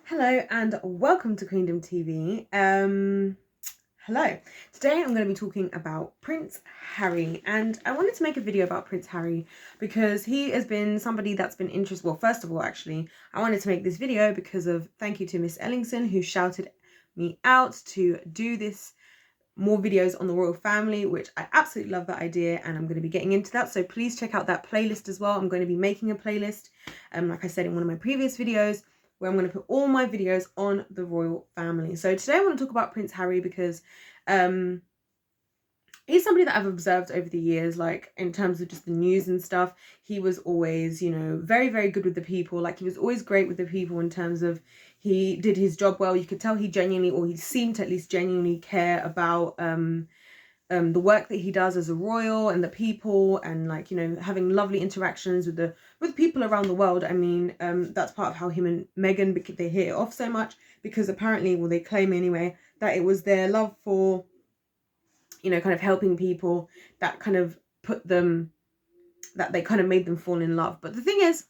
Hello and welcome to Queendom TV. Hello. Today I'm going to be talking about Prince Harry, and I wanted to make a video about Prince Harry because he has been somebody that's been interested. Well, first of all, actually, I wanted to make this video because of thank you to Miss Ellingson who shouted me out to do this more videos on the royal family, which I absolutely love that idea, and I'm going to be getting into that. So please check out that playlist as well. I'm going to be making a playlist, like I said in one of my previous videos, where I'm going to put all my videos on the royal family. So today I want to talk about Prince Harry because he's somebody that I've observed over the years, like in terms of just the news and stuff. He was always, very, very good with the people. Like he was always great with the people in terms of he did his job well. You could tell he genuinely, or he seemed to at least genuinely care about the work that he does as a royal and the people, and like having lovely interactions with people around the world. I mean, that's part of how him and Meghan, they hit it off so much, because apparently, well, they claim anyway, that it was their love for kind of helping people that kind of that they kind of made them fall in love. But the thing is,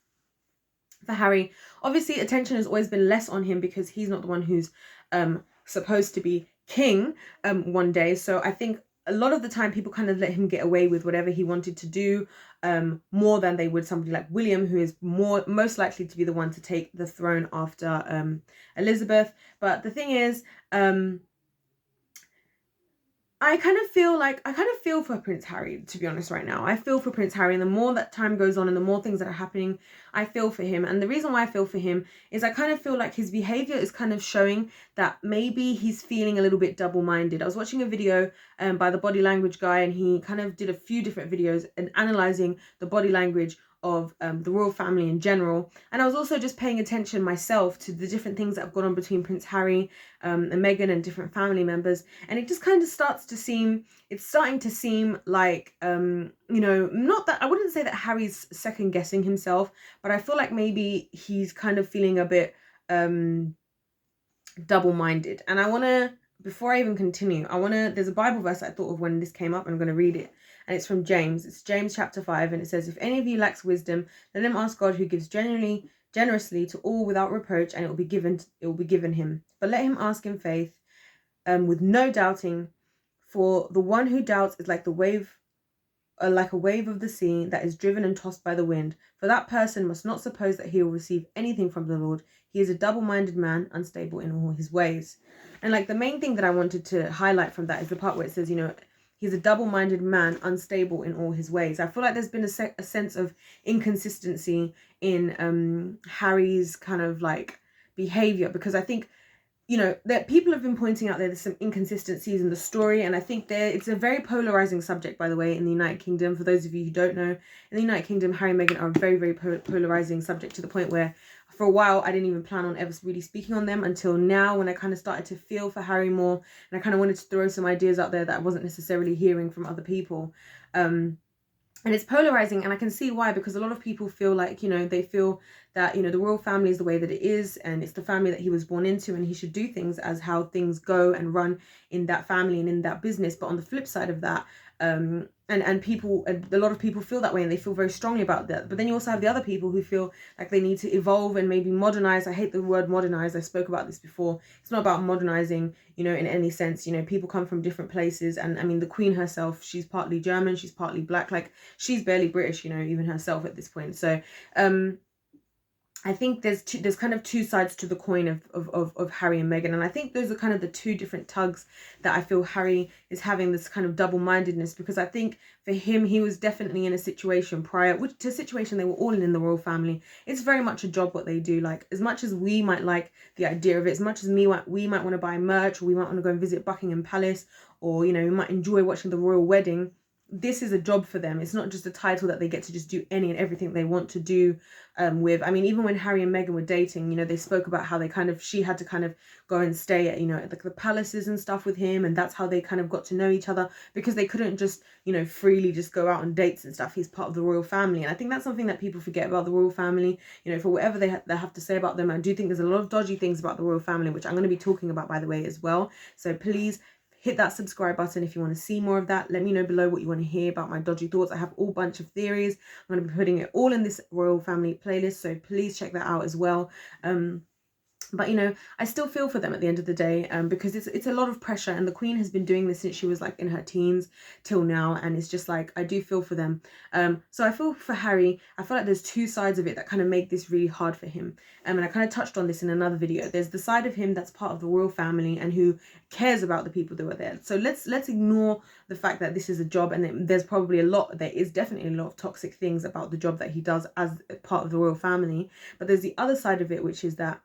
for Harry, obviously attention has always been less on him because he's not the one who's supposed to be king one day. So I think a lot of the time people kind of let him get away with whatever he wanted to do, more than they would somebody like William, who is most likely to be the one to take the throne after Elizabeth. But the thing is, I kind of feel for Prince Harry, to be honest, right now. I feel for Prince Harry, and the more that time goes on and the more things that are happening, I feel for him. And the reason why I feel for him is I kind of feel like his behavior is kind of showing that maybe he's feeling a little bit double-minded. I was watching a video by the body language guy, and he kind of did a few different videos and analyzing the body language of the royal family in general. And I was also just paying attention myself to the different things that have gone on between Prince Harry and Meghan and different family members, and it just kind of it's starting to seem like not that, I wouldn't say that Harry's second guessing himself, but I feel like maybe he's kind of feeling a bit double-minded. And I want to, before I even continue, there's a Bible verse I thought of when this came up, and I'm going to read it. And it's from James. It's James chapter 5, and it says, "If any of you lacks wisdom, let him ask God, who gives generously to all without reproach, and it will be given him. But let him ask in faith, with no doubting, for the one who doubts is like a wave of the sea that is driven and tossed by the wind. For that person must not suppose that he will receive anything from the Lord. He is a double-minded man, unstable in all his ways." And like the main thing that I wanted to highlight from that is the part where it says, he's a double-minded man, unstable in all his ways. I feel like there's been a sense of inconsistency in Harry's kind of like behavior, because I think that people have been pointing out there's some inconsistencies in the story, and I think it's a very polarizing subject, by the way, in the United Kingdom. For those of you who don't know, in the United Kingdom, Harry and Meghan are a very, very polarizing subject, to the point where for a while I didn't even plan on ever really speaking on them, until now, when I kind of started to feel for Harry more, and I kind of wanted to throw some ideas out there that I wasn't necessarily hearing from other people. And it's polarizing, and I can see why, because a lot of people feel like, they feel that, the royal family is the way that it is, and it's the family that he was born into, and he should do things as how things go and run in that family and in that business. But on the flip side of that, and a lot of people feel that way, and they feel very strongly about that. But then you also have the other people who feel like they need to evolve and maybe modernize. I hate the word modernize. I spoke about this before. It's not about modernizing, in any sense. People come from different places, and I mean, the Queen herself, she's partly German, she's partly black, like she's barely British, even herself at this point. So I think there's kind of two sides to the coin of Harry and Meghan, and I think those are kind of the two different tugs that I feel Harry is having, this kind of double-mindedness, because I think for him, he was definitely in a situation prior to a situation, they were all in the royal family. It's very much a job what they do. Like, as much as we might like the idea of it, as much as we might want to buy merch, or we might want to go and visit Buckingham Palace, or we might enjoy watching the royal wedding, this is a job for them. It's not just a title that they get to just do any and everything they want to do with. I mean, even when Harry and Meghan were dating, they spoke about how she had to kind of go and stay at, at the palaces and stuff with him, and that's how they kind of got to know each other, because they couldn't just, freely just go out on dates and stuff. He's part of the royal family, and I think that's something that people forget about the royal family, for whatever they have to say about them. I do think there's a lot of dodgy things about the royal family, which I'm going to be talking about, by the way, as well. So please hit that subscribe button if you want to see more of that. Let me know below what you want to hear about my dodgy thoughts. I have all bunch of theories. I'm going to be putting it all in this royal family playlist, so please check that out as well. But you know, I still feel for them at the end of the day, because it's a lot of pressure, and the Queen has been doing this since she was like in her teens till now, and it's just like I do feel for them. So I feel for Harry. I feel like there's two sides of it that kind of make this really hard for him. And I kind of touched on this in another video. There's the side of him that's part of the royal family and who cares about the people that were there. So let's ignore the fact that this is a job, and there's probably there is definitely a lot of toxic things about the job that he does as part of the royal family. But there's the other side of it, which is that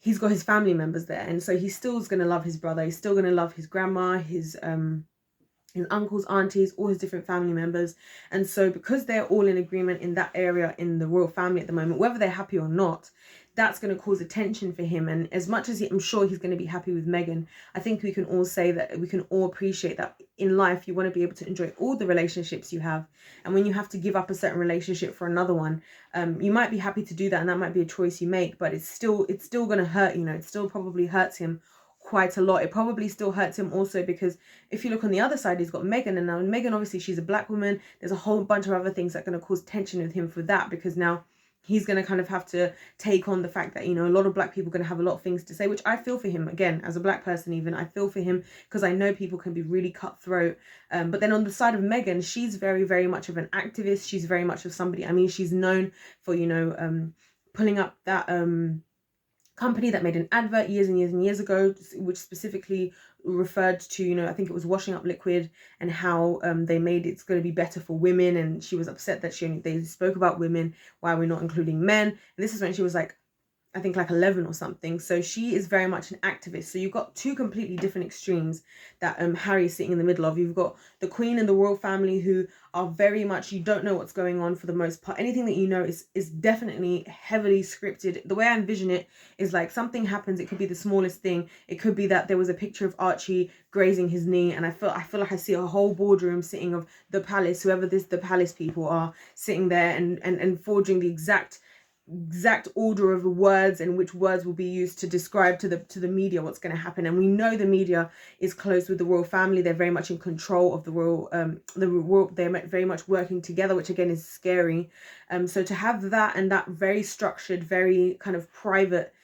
he's got his family members there, and so he still is going to love his brother. He's still going to love his grandma, his uncles, aunties, all his different family members. And so because they're all in agreement in that area in the royal family at the moment, whether they're happy or not, that's going to cause a tension for him. And as much as I'm sure he's going to be happy with Meghan, I think we can all say that we can all appreciate that in life you want to be able to enjoy all the relationships you have, and when you have to give up a certain relationship for another one, you might be happy to do that, and that might be a choice you make, but it's still going to hurt. You know, it still probably hurts him quite a lot. It probably still hurts him also because if you look on the other side, he's got Meghan, and now Meghan, obviously she's a black woman. There's a whole bunch of other things that are going to cause tension with him for that, because now he's going to kind of have to take on the fact that, you know, a lot of black people are going to have a lot of things to say, which I feel for him. Again, as a black person, even I feel for him because I know people can be really cutthroat. But then on the side of Meghan, she's very, very much of an activist. She's very much of somebody, I mean, she's known for, you know, pulling up that company that made an advert years and years and years ago, which specifically referred to, you know, I think it was washing up liquid, and how they made it's going to be better for women, and she was upset that they spoke about women, why we're not including men. And this is when she was like, I think like 11 or something. So she is very much an activist. So you've got two completely different extremes that Harry is sitting in the middle of. You've got the Queen and the royal family who are very much, you don't know what's going on for the most part. Anything that you know is definitely heavily scripted. The way I envision it is like something happens. It could be the smallest thing. It could be that there was a picture of Archie grazing his knee, and I feel like I see a whole boardroom sitting of the palace, whoever the palace people are, sitting there and forging the exact order of the words and which words will be used to describe to the media what's going to happen. And we know the media is close with the royal family. They're very much in control of the royal they're very much working together, which again is scary. So to have that, and that very structured, very kind of private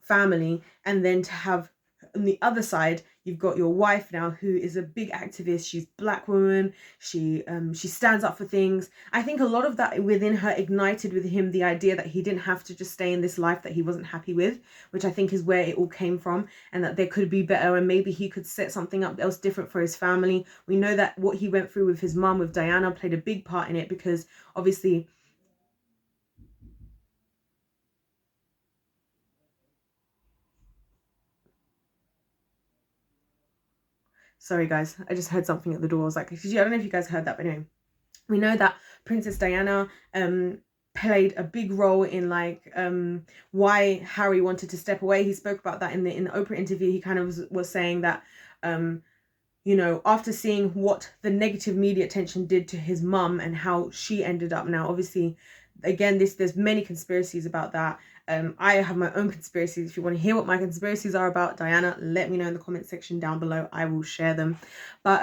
family, and then to have on the other side you've got your wife now, who is a big activist. She's black woman. She stands up for things. I think a lot of that within her ignited with him the idea that he didn't have to just stay in this life that he wasn't happy with, which I think is where it all came from, and that there could be better, and maybe he could set something up else different for his family. We know that what he went through with his mum, with Diana, played a big part in it, because obviously sorry guys, I just heard something at the door. I was like, I don't know if you guys heard that, but anyway, we know that Princess Diana played a big role in like why Harry wanted to step away. He spoke about that in the Oprah interview. He kind of was saying that you know, after seeing what the negative media attention did to his mum and how she ended up. Now obviously again, there's many conspiracies about that. I have my own conspiracies. If you want to hear what my conspiracies are about Diana, let me know in the comment section down below. I will share them. But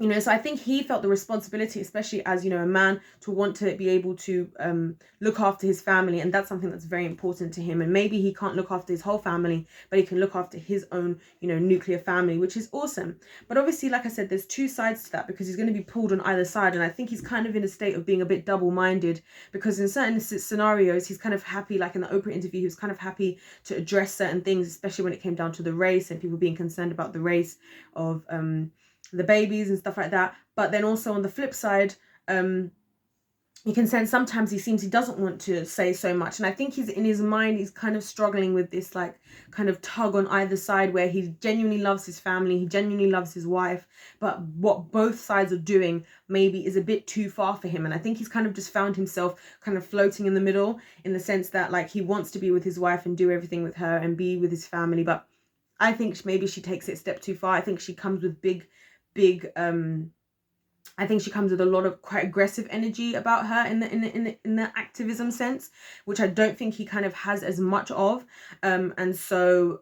you know, so I think he felt the responsibility, especially as, you know, a man, to want to be able to look after his family. And that's something that's very important to him. And maybe he can't look after his whole family, but he can look after his own, you know, nuclear family, which is awesome. But obviously, like I said, there's two sides to that, because he's going to be pulled on either side. And I think he's kind of in a state of being a bit double-minded, because in certain scenarios, he's kind of happy, like in the Oprah interview, he was kind of happy to address certain things, especially when it came down to the race and people being concerned about the race of the babies and stuff like that. But then also on the flip side, you can sense sometimes he doesn't want to say so much. And I think he's in his mind, he's kind of struggling with this like kind of tug on either side, where he genuinely loves his family, he genuinely loves his wife, but what both sides are doing maybe is a bit too far for him. And I think he's kind of just found himself kind of floating in the middle, in the sense that like he wants to be with his wife and do everything with her and be with his family, but I think maybe she takes it a step too far. I think she comes with big I think she comes with a lot of quite aggressive energy about her in the activism sense, which I don't think he kind of has as much of. And so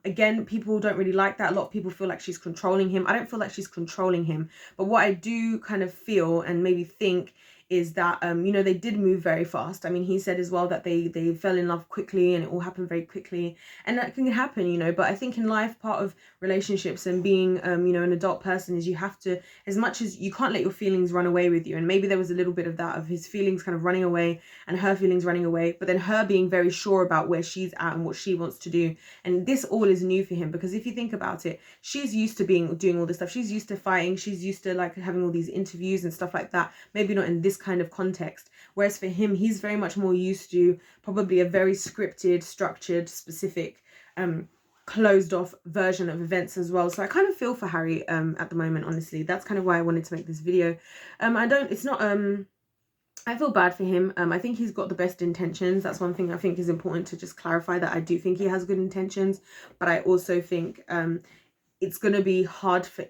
again, people don't really like that. A lot of people feel like she's controlling him. I don't feel like she's controlling him, but what I do kind of feel and maybe think is that you know, they did move very fast. I mean, he said as well that they fell in love quickly and it all happened very quickly, and that can happen, you know. But I think in life, part of relationships and being you know, an adult person is you have to, as much as you can't let your feelings run away with you. And maybe there was a little bit of that, of his feelings kind of running away and her feelings running away, but then her being very sure about where she's at and what she wants to do. And this all is new for him, because if you think about it, she's used to doing all this stuff. She's used to fighting, she's used to like having all these interviews and stuff like that, maybe not in this kind of context. Whereas for him, he's very much more used to probably a very scripted, structured, specific closed off version of events as well. So I kind of feel for Harry at the moment, honestly. That's kind of why I wanted to make this video. I feel bad for him. I think he's got the best intentions. That's one thing I think is important to just clarify, that I do think he has good intentions, but I also think it's gonna be hard for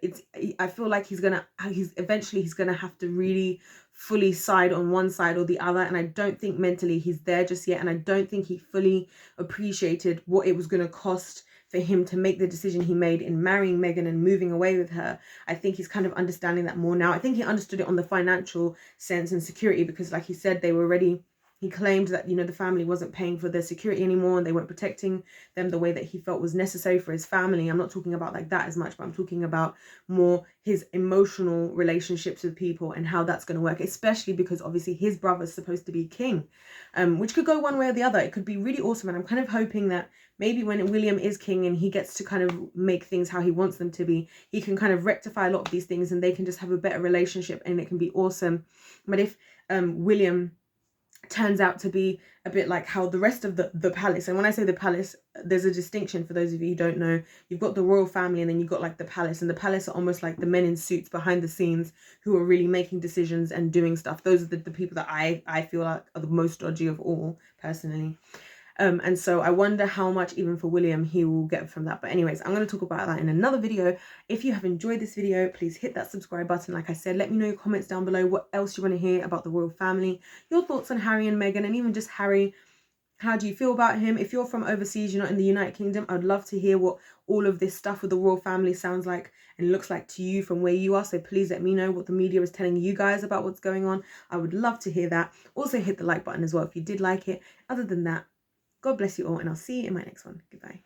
I feel like he's eventually gonna have to really fully side on one side or the other, and I don't think mentally he's there just yet, and I don't think he fully appreciated what it was gonna cost for him to make the decision he made in marrying Meghan and moving away with her. I think he's kind of understanding that more now. I think he understood it on the financial sense and security, because like he said, he claimed that, you know, the family wasn't paying for their security anymore and they weren't protecting them the way that he felt was necessary for his family. I'm not talking about like that as much, but I'm talking about more his emotional relationships with people and how that's going to work, especially because obviously his brother's supposed to be king, which could go one way or the other. It could be really awesome. And I'm kind of hoping that maybe when William is king and he gets to kind of make things how he wants them to be, he can kind of rectify a lot of these things and they can just have a better relationship and it can be awesome. But if William turns out to be a bit like how the rest of the palace, and when I say the palace, there's a distinction for those of you who don't know. You've got the royal family and then you've got like the palace, and the palace are almost like the men in suits behind the scenes who are really making decisions and doing stuff. Those are the people that I feel like are the most dodgy of all, personally. And so I wonder how much even for William he will get from that. But anyways, I'm going to talk about that in another video. If you have enjoyed this video, please hit that subscribe button. Like I said, let me know your comments down below what else you want to hear about the royal family, your thoughts on Harry and Meghan, and even just Harry. How do you feel about him? If you're from overseas, you're not in the United Kingdom, I'd love to hear what all of this stuff with the royal family sounds like and looks like to you from where you are. So please let me know what the media is telling you guys about what's going on. I would love to hear that. Also hit the like button as well if you did like it. Other than that, God bless you all, and I'll see you in my next one. Goodbye.